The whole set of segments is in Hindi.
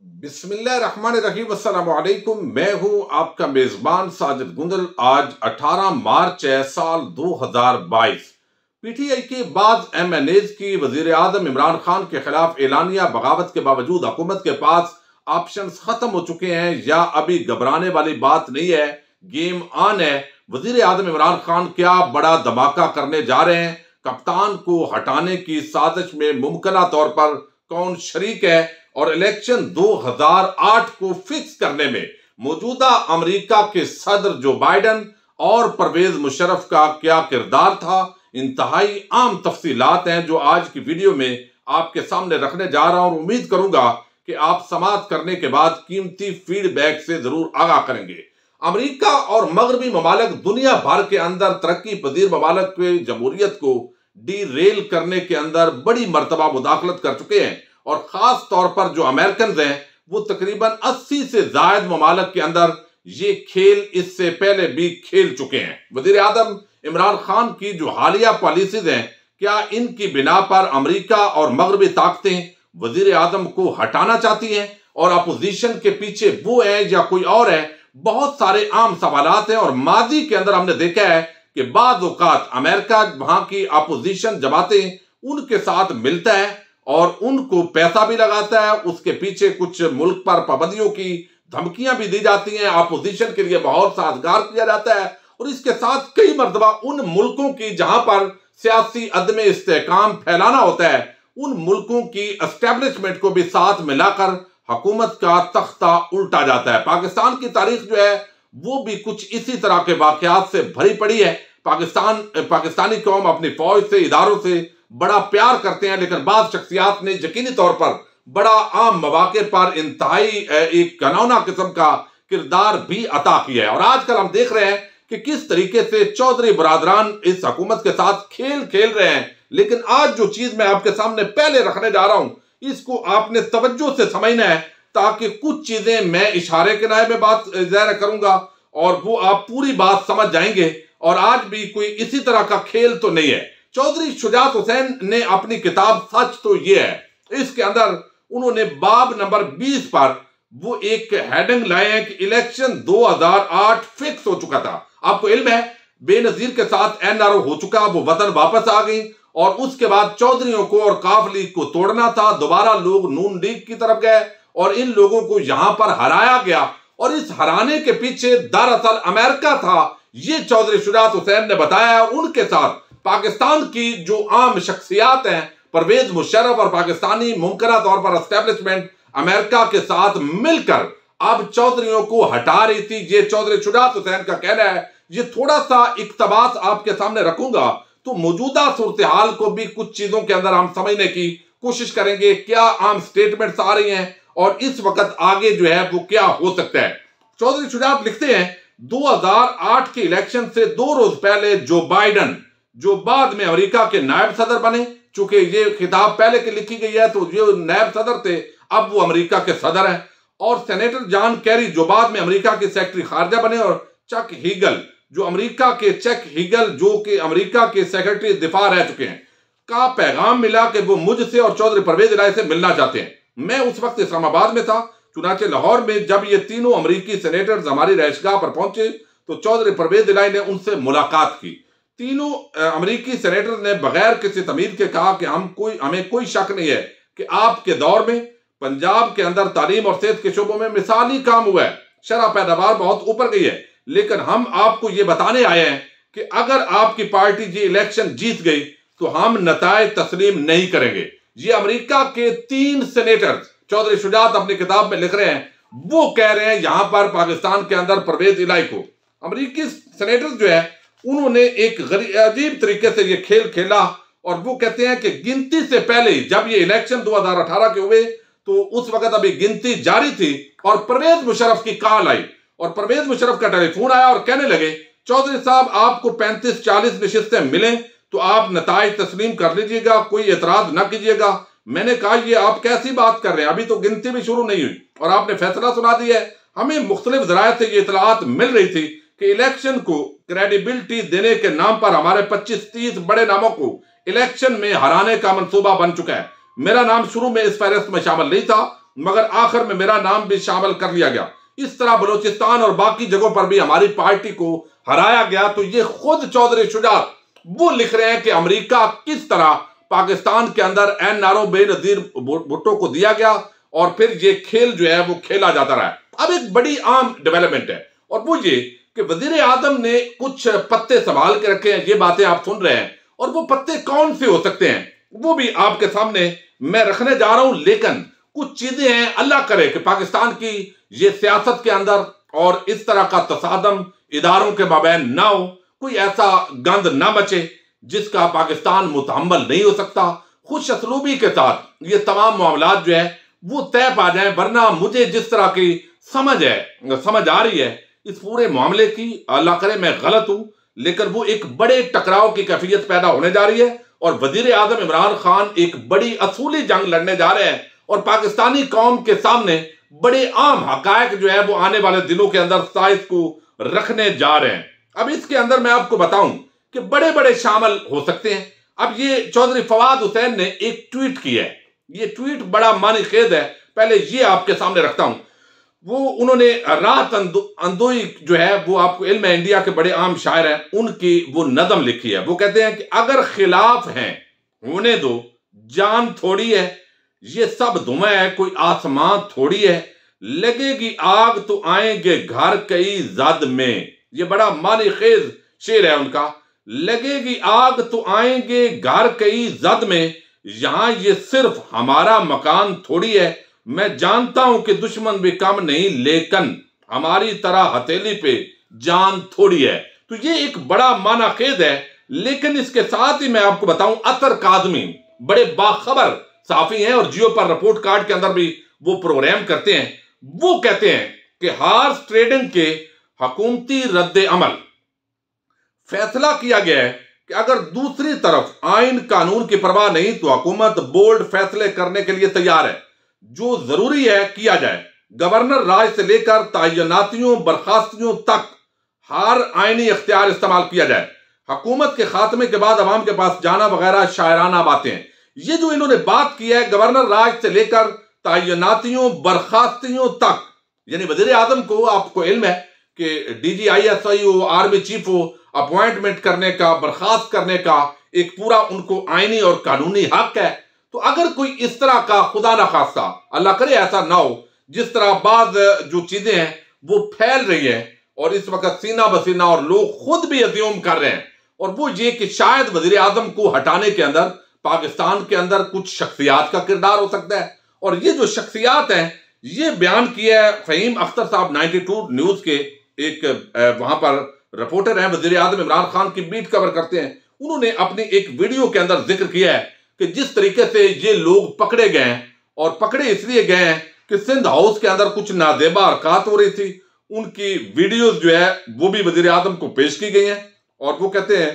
बिस्मिल्लाहिर्रहमानिर्रहीम। अस्सलाम वालेकुम। मैं हूं आपका मेजबान साजिद गुंदल। आज 18 मार्च है साल 2022। पीटीआई के बाद एमएनएज की वजीर आजम इमरान खान के खिलाफ एलानिया बगावत के बावजूद हुकूमत के पास ऑप्शंस खत्म हो चुके हैं या अभी घबराने वाली बात नहीं है, गेम ऑन है। वजीर आजम इमरान खान क्या बड़ा धमाका करने जा रहे हैं? कप्तान को हटाने की साजिश में मुमकिन तौर पर कौन शरीक है और इलेक्शन 2008 को फिक्स करने में मौजूदा अमेरिका के सदर जो बाइडन और परवेज मुशर्रफ का क्या किरदार था? इंतहाई आम तफसीलात हैं जो आज की वीडियो में आपके सामने रखने जा रहा हूं और उम्मीद करूंगा कि आप समाअत करने के बाद कीमती फीडबैक से जरूर आगाह करेंगे। अमेरिका और मगरबी ममालिक दुनिया भर के अंदर तरक्की पजीर ममालिक की जमहूरियत को डी रेल करने के अंदर बड़ी मरतबा मुदाखलत कर चुके हैं और खास तौर पर जो अमेरिकन हैं वो तकरीबन 80 से ज्यादा ममालिक के अंदर ये खेल इससे पहले भी खेल चुके हैं। वजीर आजम इमरान खान की जो हालिया पॉलिसीज हैं, क्या इनकी बिना पर अमेरिका और मगरबी ताकतें वजीर आजम को हटाना चाहती हैं और अपोजिशन के पीछे वो है या कोई और है? बहुत सारे आम सवालात हैं और माजी के अंदर हमने देखा है कि बाज़ औक़ात अमेरिका वहां की अपोजिशन जमातें उनके साथ मिलता है और उनको पैसा भी लगाता है, उसके पीछे कुछ मुल्क पर पाबंदियों की धमकियां भी दी जाती हैं, अपोजिशन के लिए बहुत साजगार किया जाता है और इसके साथ कई मरतबा उन मुल्कों की जहां पर सियासी अदम इस्तेहकाम फैलाना होता है उन मुल्कों की एस्टेब्लिशमेंट को भी साथ मिलाकर हुकूमत का तख्ता उल्टा जाता है। पाकिस्तान की तारीख जो है वो भी कुछ इसी तरह के वाकयात से भरी पड़ी है। पाकिस्तानी कौम अपनी फौज से, इदारों से बड़ा प्यार करते हैं, लेकिन बाद शख्सियात ने यकीनी तौर पर बड़ा आम मौके पर इंतहाई एक घनौना किस्म का किरदार भी अता किया है। और आजकल हम देख रहे हैं कि किस तरीके से चौधरी बरादरान इस हुकूमत के साथ खेल खेल रहे हैं। लेकिन आज जो चीज मैं आपके सामने पहले रखने जा रहा हूं इसको आपने तवज्जो से समझना है, ताकि कुछ चीजें मैं इशारे के नाए में बात जाहिर करूंगा और वो आप पूरी बात समझ जाएंगे। और आज भी कोई इसी तरह का खेल तो नहीं है। चौधरी शुजात हुसैन ने अपनी किताब सच तो ये है, इसके अंदर उन्होंने बाब नंबर 20 पर वो एक हेडिंग लाए हैं कि इलेक्शन 2008 फिक्स हो चुका था। आपको इल्म है बेनजीर के साथ एनआरओ हो चुका, वो वतन वापस आ गई और उसके बाद चौधरियों को और काफ लीग को तोड़ना था। दोबारा लोग नून लीग की तरफ गए और इन लोगों को यहां पर हराया गया और इस हराने के पीछे दरअसल अमेरिका था, ये चौधरी शुजात हुसैन ने बताया। उनके साथ पाकिस्तान की जो आम शख्सियात हैं, परवेज मुशर्रफ और पाकिस्तानी मुमकिन तौर पर एस्टेब्लिशमेंट अमेरिका के साथ मिलकर अब चौधरियों को हटा रही थी। ये चौधरी शुजात हुसैन का कहना है। ये थोड़ा सा इक्तबास आपके सामने रखूंगा तो मौजूदा सूरत हाल को भी कुछ चीजों के अंदर हम समझने की कोशिश करेंगे, क्या आम स्टेटमेंट्स आ रही हैं और इस वक्त आगे जो है वो क्या हो सकता है। चौधरी शुजात लिखते हैं 2008 के इलेक्शन से 2 रोज पहले जो बाइडन, जो बाद में अमेरिका के नायब सदर बने, चूंकि ये किताब पहले की लिखी गई है तो जो नायब सदर थे अब वो अमेरिका के सदर हैं, और सेनेटर जॉन कैरी जो बाद में अमेरिका के सेक्रेटरी खारजा बने, और चक हीगल जो अमेरिका के जो कि अमेरिका के सेक्रेटरी दिफा रह चुके हैं, का पैगाम मिला कि वो मुझसे और चौधरी परवेज इलाही से मिलना चाहते हैं। मैं उस वक्त इस्लामाबाद में था, चुनाचे लाहौर में जब ये तीनों अमेरिकी सेनेटर्स हमारी रहायशगाह पर पहुंचे तो चौधरी परवेज इलाही ने उनसे मुलाकात की। तीनों अमेरिकी सेनेटर ने बगैर किसी तमीज के कहा कि हमें कोई शक नहीं है कि आपके दौर में पंजाब के अंदर तालीम और सेहत के शोबों में मिसाली काम हुआ है, शरह पैदावार बहुत ऊपर गई है, लेकिन हम आपको ये बताने आए हैं कि अगर आपकी पार्टी ये इलेक्शन जीत गई तो हम नताए तस्लीम नहीं करेंगे। ये अमेरिका के 3 सेनेटर चौधरी शुजात अपनी किताब में लिख रहे हैं, वो कह रहे हैं यहां पर पाकिस्तान के अंदर परवेज इलाही को। अमेरिकी सेनेटर जो है उन्होंने एक अजीब तरीके से ये खेल खेला और वो कहते हैं कि गिनती से पहले जब ये इलेक्शन 2018 के हुए तो उस वक्त अभी गिनती जारी थी और परवेज मुशर्रफ की कॉल आई और परवेज मुशर्रफ का टेलीफोन आया और कहने लगे चौधरी साहब आपको 35-40 नशिस्तें मिलें तो आप नताइज तस्लीम कर लीजिएगा, कोई एतराज ना कीजिएगा। मैंने कहा ये आप कैसी बात कर रहे हैं, अभी तो गिनती भी शुरू नहीं हुई और आपने फैसला सुना दिया है। हमें मुख्तलिफ जराए से ये इतलात मिल रही थी कि इलेक्शन को क्रेडिबिलिटी देने के नाम पर हमारे 25-30 बड़े नामों को इलेक्शन में हराने का मंसूबा बन चुका है। मेरा नाम शुरू में इस फहरिस्त में शामिल नहीं था मगर आखिर में मेरा नाम भी शामिल कर लिया गया। इस तरह बलूचिस्तान और बाकी जगहों पर भी हमारी पार्टी को हराया गया। तो ये खुद चौधरी शुजात वो लिख रहे हैं कि अमेरिका किस तरह पाकिस्तान के अंदर एनआरओ बेनजीर भुट्टो को दिया गया और फिर ये खेल जो है वो खेला जाता रहा। अब एक बड़ी आम डेवलपमेंट है और वो ये कि वजीर आजम ने कुछ पत्ते संभाल के रखे हैं। ये बातें आप सुन रहे हैं और वो पत्ते कौन से हो सकते हैं वो भी आपके सामने मैं रखने जा रहा हूं। लेकिन कुछ चीजें हैं, अल्लाह करे कि पाकिस्तान की ये सियासत के अंदर और इस तरह का तसादम इदारों के माबैन ना हो, कोई ऐसा गंद ना बचे जिसका पाकिस्तान मुतहम्मल नहीं हो सकता। खुश असलूबी के साथ ये तमाम मामलात जो है वो तय पा जाए, वरना मुझे जिस तरह की समझ आ रही है इस पूरे मामले की, अल्लाह करे मैं गलत हूं, लेकिन वो एक बड़े टकराव की कैफियत पैदा होने जा रही है और वजीर आजम इमरान खान एक बड़ी असूली जंग लड़ने जा रहे हैं और पाकिस्तानी कौम के सामने बड़े आम हकायक जो है वो आने वाले दिनों के अंदर साइज को रखने जा रहे हैं। अब इसके अंदर मैं आपको बताऊं कि बड़े बड़े शामिल हो सकते हैं। अब ये चौधरी फवाद हुसैन ने एक ट्वीट किया है, ये ट्वीट बड़ा मानी खेद है। पहले ये आपके सामने रखता हूं। वो उन्होंने राहत अंदोई जो है वो आपको इल्म है इंडिया के बड़े आम शायर हैं, उनकी वो नज़म लिखी है। वो कहते हैं कि अगर खिलाफ हैं होने दो, जान थोड़ी है, ये सब धुआं है कोई आसमां थोड़ी है, लगेगी आग तो आएंगे घर कई जद में। ये बड़ा मानी खेज शेर है उनका। लगेगी आग तो आएंगे घर कई जद में, यहां ये सिर्फ हमारा मकान थोड़ी है। मैं जानता हूं कि दुश्मन भी कम नहीं, लेकिन हमारी तरह हथेली पे जान थोड़ी है। तो ये एक बड़ा माना खेद है। लेकिन इसके साथ ही मैं आपको बताऊं, अतर काज़मी बड़े बाखबर साफी हैं और जियो पर रिपोर्ट कार्ड के अंदर भी वो प्रोग्राम करते हैं। वो कहते हैं कि हार्स ट्रेडिंग के हुकूमती रद्द अमल फैसला किया गया है कि अगर दूसरी तरफ आइन कानून की परवाह नहीं तो हुकूमत बोल्ड फैसले करने के लिए तैयार है। जो जरूरी है किया जाए। गवर्नर राज से लेकर तैनातियों बर्खास्तगियों तक हर आईनी इख्तियार इस्तेमाल किया जाए। हुकूमत के खात्मे के बाद अवाम के पास जाना वगैरह शायराना बातें हैं। ये जो इन्होंने बात की है गवर्नर राज से लेकर तैनातियों बर्खास्तगियों तक, यानी वजीर आजम को आपको इल्म है कि DGISI हो, आर्मी चीफ हो, अपॉइंटमेंट करने का, बर्खास्त करने का एक पूरा उनको आईनी और कानूनी हक है। तो अगर कोई इस तरह का खुदा ना खास्ता, अल्लाह करे ऐसा ना हो, जिस तरह बाद जो चीजें हैं वो फैल रही हैं और इस वक्त सीना बसीना और लोग खुद भी अज्यूम कर रहे हैं, और वो ये कि शायद वजीर आजम को हटाने के अंदर पाकिस्तान के अंदर कुछ शख्सियात का किरदार हो सकता है। और ये जो शख्सियात हैं ये बयान किया है फहीम अख्तर साहब 92 न्यूज के एक वहां पर रिपोर्टर हैं, वजीर आजम इमरान खान की बीट कवर करते हैं। उन्होंने अपनी एक वीडियो के अंदर जिक्र किया है कि जिस तरीके से ये लोग पकड़े गए हैं, और पकड़े इसलिए गए हैं कि सिंध हाउस के अंदर कुछ नाजेबा हरकत हो रही थी, उनकी वीडियोस जो है वो भी वजीर आजम को पेश की गई हैं। और वो कहते हैं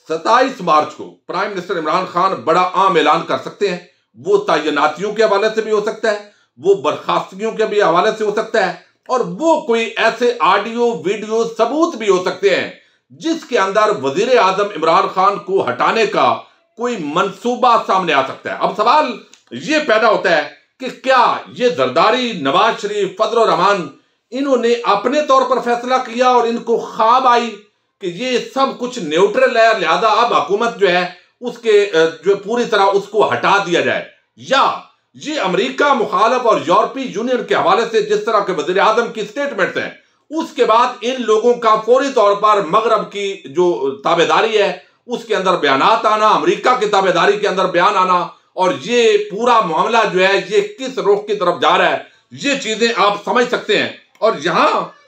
27 मार्च को प्राइम मिनिस्टर इमरान खान बड़ा आम ऐलान कर सकते हैं। वो तैनातियों के हवाले से भी हो सकता है, वो बर्खास्तगियों के भी हवाले से हो सकता है, और वो कोई ऐसे ऑडियो वीडियो सबूत भी हो सकते हैं जिसके अंदर वजीर आजम इमरान खान को हटाने का कोई मंसूबा सामने आ सकता है। अब सवाल ये पैदा होता है कि क्या ये जरदारी, नवाज शरीफ, फजल रहमान इन्होंने अपने तौर पर फैसला किया और इनको ख्वाब आई कि ये सब कुछ न्यूट्रल है, लिहाजा अब हुकूमत जो है उसके जो पूरी तरह उसको हटा दिया जाए, या ये अमेरिका मुखालफ और यूरोपीय यूनियन के हवाले से जिस तरह के वजीर आजम की स्टेटमेंट हैं उसके बाद इन लोगों का फौरी तौर पर मगरब की जो ताबेदारी है उसके अंदर बयानात आना, अमेरिका की ताबेदारी के अंदर बयान आना, और ये पूरा मामला जो है ये किस रुख की तरफ जा रहा है, ये चीजें आप समझ सकते हैं।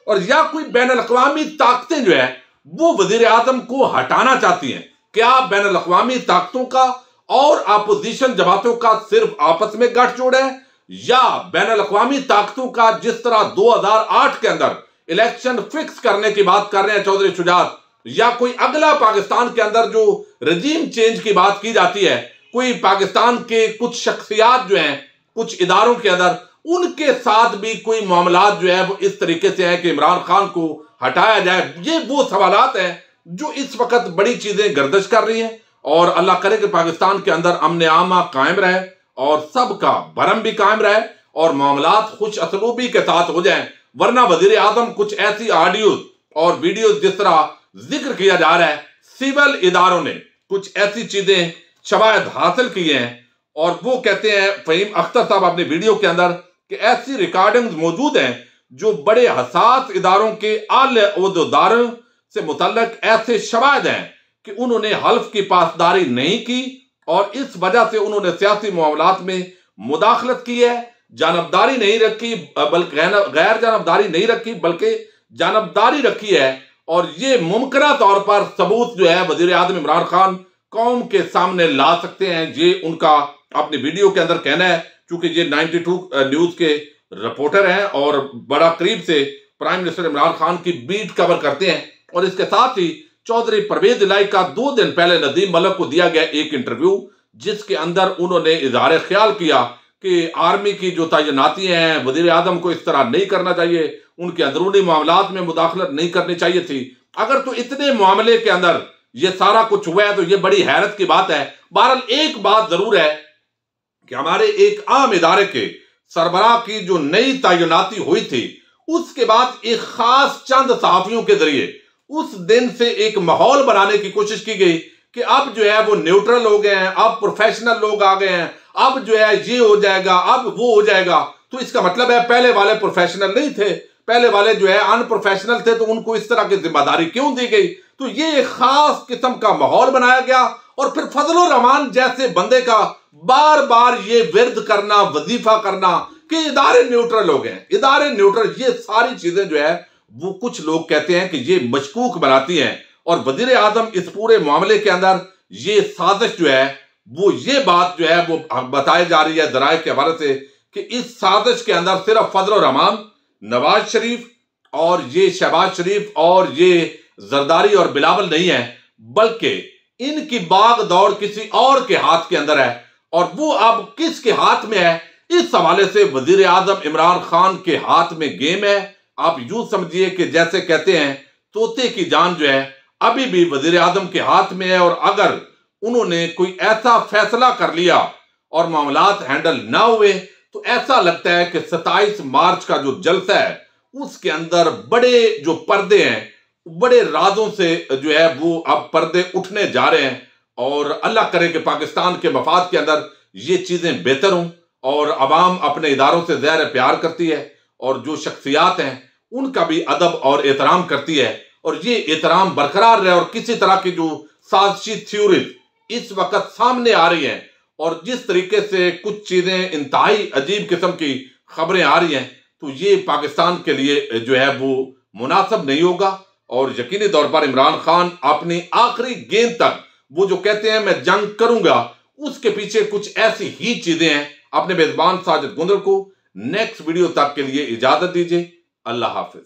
और या कोई बैनुल अक़वामी ताकतें जो है वो वजीर आजम को हटाना चाहती हैं। क्या बैनुल अक़वामी ताकतों का और अपोजिशन जमातों का सिर्फ आपस में गठजोड़ है, या बैनुल अक़वामी ताकतों का जिस तरह 2008 के अंदर इलेक्शन फिक्स करने की बात कर रहे हैं चौधरी शुजात, या कोई अगला पाकिस्तान के अंदर जो रजीम चेंज की बात की जाती है, कोई पाकिस्तान के कुछ शख्सियात जो हैं कुछ इदारों के अंदर उनके साथ भी कोई मामलात जो है वो इस तरीके से है कि इमरान खान को हटाया जाए। ये वो सवालात हैं जो इस वक्त बड़ी चीजें गर्दिश कर रही हैं, और अल्लाह करे कि पाकिस्तान के अंदर अमन आमा कायम रहे और सबका भरम भी कायम रहे, और मामलात खुश असलूबी के साथ हो जाएं, वरना वजीर आजम कुछ ऐसी ऑडियो और वीडियो जिस तरह जिक्र किया जा रहा है, सिविल इदारों ने कुछ ऐसी चीजें शवाहिद हासिल की हैं और वो कहते हैं फहीम अख्तर साहब अपने वीडियो के अंदर कि ऐसी रिकॉर्डिंग्स मौजूद हैं जो बड़े हसास इदारों के आले ओहदेदारों से मुतल्लक ऐसे शवाहिद हैं कि उन्होंने हल्फ की पासदारी नहीं की और इस वजह से उन्होंने सियासी मामलात में मुदाखलत की है, जानबदारी नहीं रखी, बल्कि गैर जानबदारी नहीं रखी बल्कि जानबदारी रखी है। और ये मुमकिन तौर पर सबूत जो है वजीर आज़म इमरान खान कौम के सामने ला सकते हैं, ये उनका अपनी वीडियो के अंदर कहना है। चूंकि ये 92 न्यूज के रिपोर्टर हैं और बड़ा करीब से प्राइम मिनिस्टर इमरान खान की बीट कवर करते हैं, और इसके साथ ही चौधरी परवेज इलाही का 2 दिन पहले नदीम मलिक को दिया गया एक इंटरव्यू जिसके अंदर उन्होंने इजहार ख्याल किया कि आर्मी की जो तैनाती हैं वजीर आजम को इस तरह नहीं करना चाहिए, उनके अंदरूनी मामलात में मुदाखलत नहीं करनी चाहिए थी। अगर तो इतने मामले के अंदर ये सारा कुछ हुआ है तो ये बड़ी हैरत की बात है। बहरहाल एक बात जरूर है कि हमारे एक आम इदारे के सरबराह की जो नई तैनाती हुई थी उसके बाद एक खास चंद सहाफियों के जरिए उस दिन से एक माहौल बनाने की कोशिश की गई कि अब जो है वो न्यूट्रल हो गए हैं, अब प्रोफेशनल लोग आ गए हैं, अब जो है ये हो जाएगा, अब वो हो जाएगा। तो इसका मतलब है पहले वाले प्रोफेशनल नहीं थे, पहले वाले जो है अनप्रोफेशनल थे, तो उनको इस तरह की जिम्मेदारी क्यों दी गई? तो ये एक खास किस्म का माहौल बनाया गया और फिर फजलुर रहमान जैसे बंदे का बार बार ये विर्द करना, वजीफा करना कि इदारे न्यूट्रल हो गए, इदारे न्यूट्रल, ये सारी चीजें जो है वो कुछ लोग कहते हैं कि ये मशकूक बनाती हैं। और वजीर आजम इस पूरे मामले के अंदर ये साजिश जो है वो ये बात जो है वो बताई जा रही है जराए के हवाले से कि इस साजिश के अंदर सिर्फ फजलुर रहमान, नवाज शरीफ और ये शहबाज शरीफ और ये जरदारी और बिलावल नहीं है, बल्कि इनकी बाग दौड़ किसी और के हाथ के अंदर है। और वो अब किसके हाथ में है, इस हवाले से वजीर आजम इमरान खान के हाथ में गेम है। आप यूं समझिए कि जैसे कहते हैं तोते की जान जो है अभी भी वजीर आजम के हाथ में है, और अगर उन्होंने कोई ऐसा फैसला कर लिया और मामलात हैंडल ना हुए तो ऐसा लगता है कि 27 मार्च का जो जलसा है उसके अंदर बड़े जो पर्दे हैं, बड़े राजों से जो है वो अब पर्दे उठने जा रहे हैं। और अल्लाह करे कि पाकिस्तान के मफाद के अंदर ये चीजें बेहतर हों और अवाम अपने इदारों से ज़ाहिर प्यार करती है और जो शख्सियात हैं उनका भी अदब और एहतराम करती है, और ये एहतराम बरकरार रहे। और किसी तरह की जो साजिशी थ्योरी इस वक्त सामने आ रही हैं और जिस तरीके से कुछ चीजें इंतहाई अजीब किस्म की खबरें आ रही हैं, तो ये पाकिस्तान के लिए जो है वो मुनासिब नहीं होगा। और यकीनी तौर पर इमरान खान अपनी आखिरी गेंद तक वो जो कहते हैं मैं जंग करूंगा, उसके पीछे कुछ ऐसी ही चीजें हैं। अपने मेजबान साजिद गुंदल को नेक्स्ट वीडियो तक के लिए इजाजत दीजिए। अल्लाह हाफिज।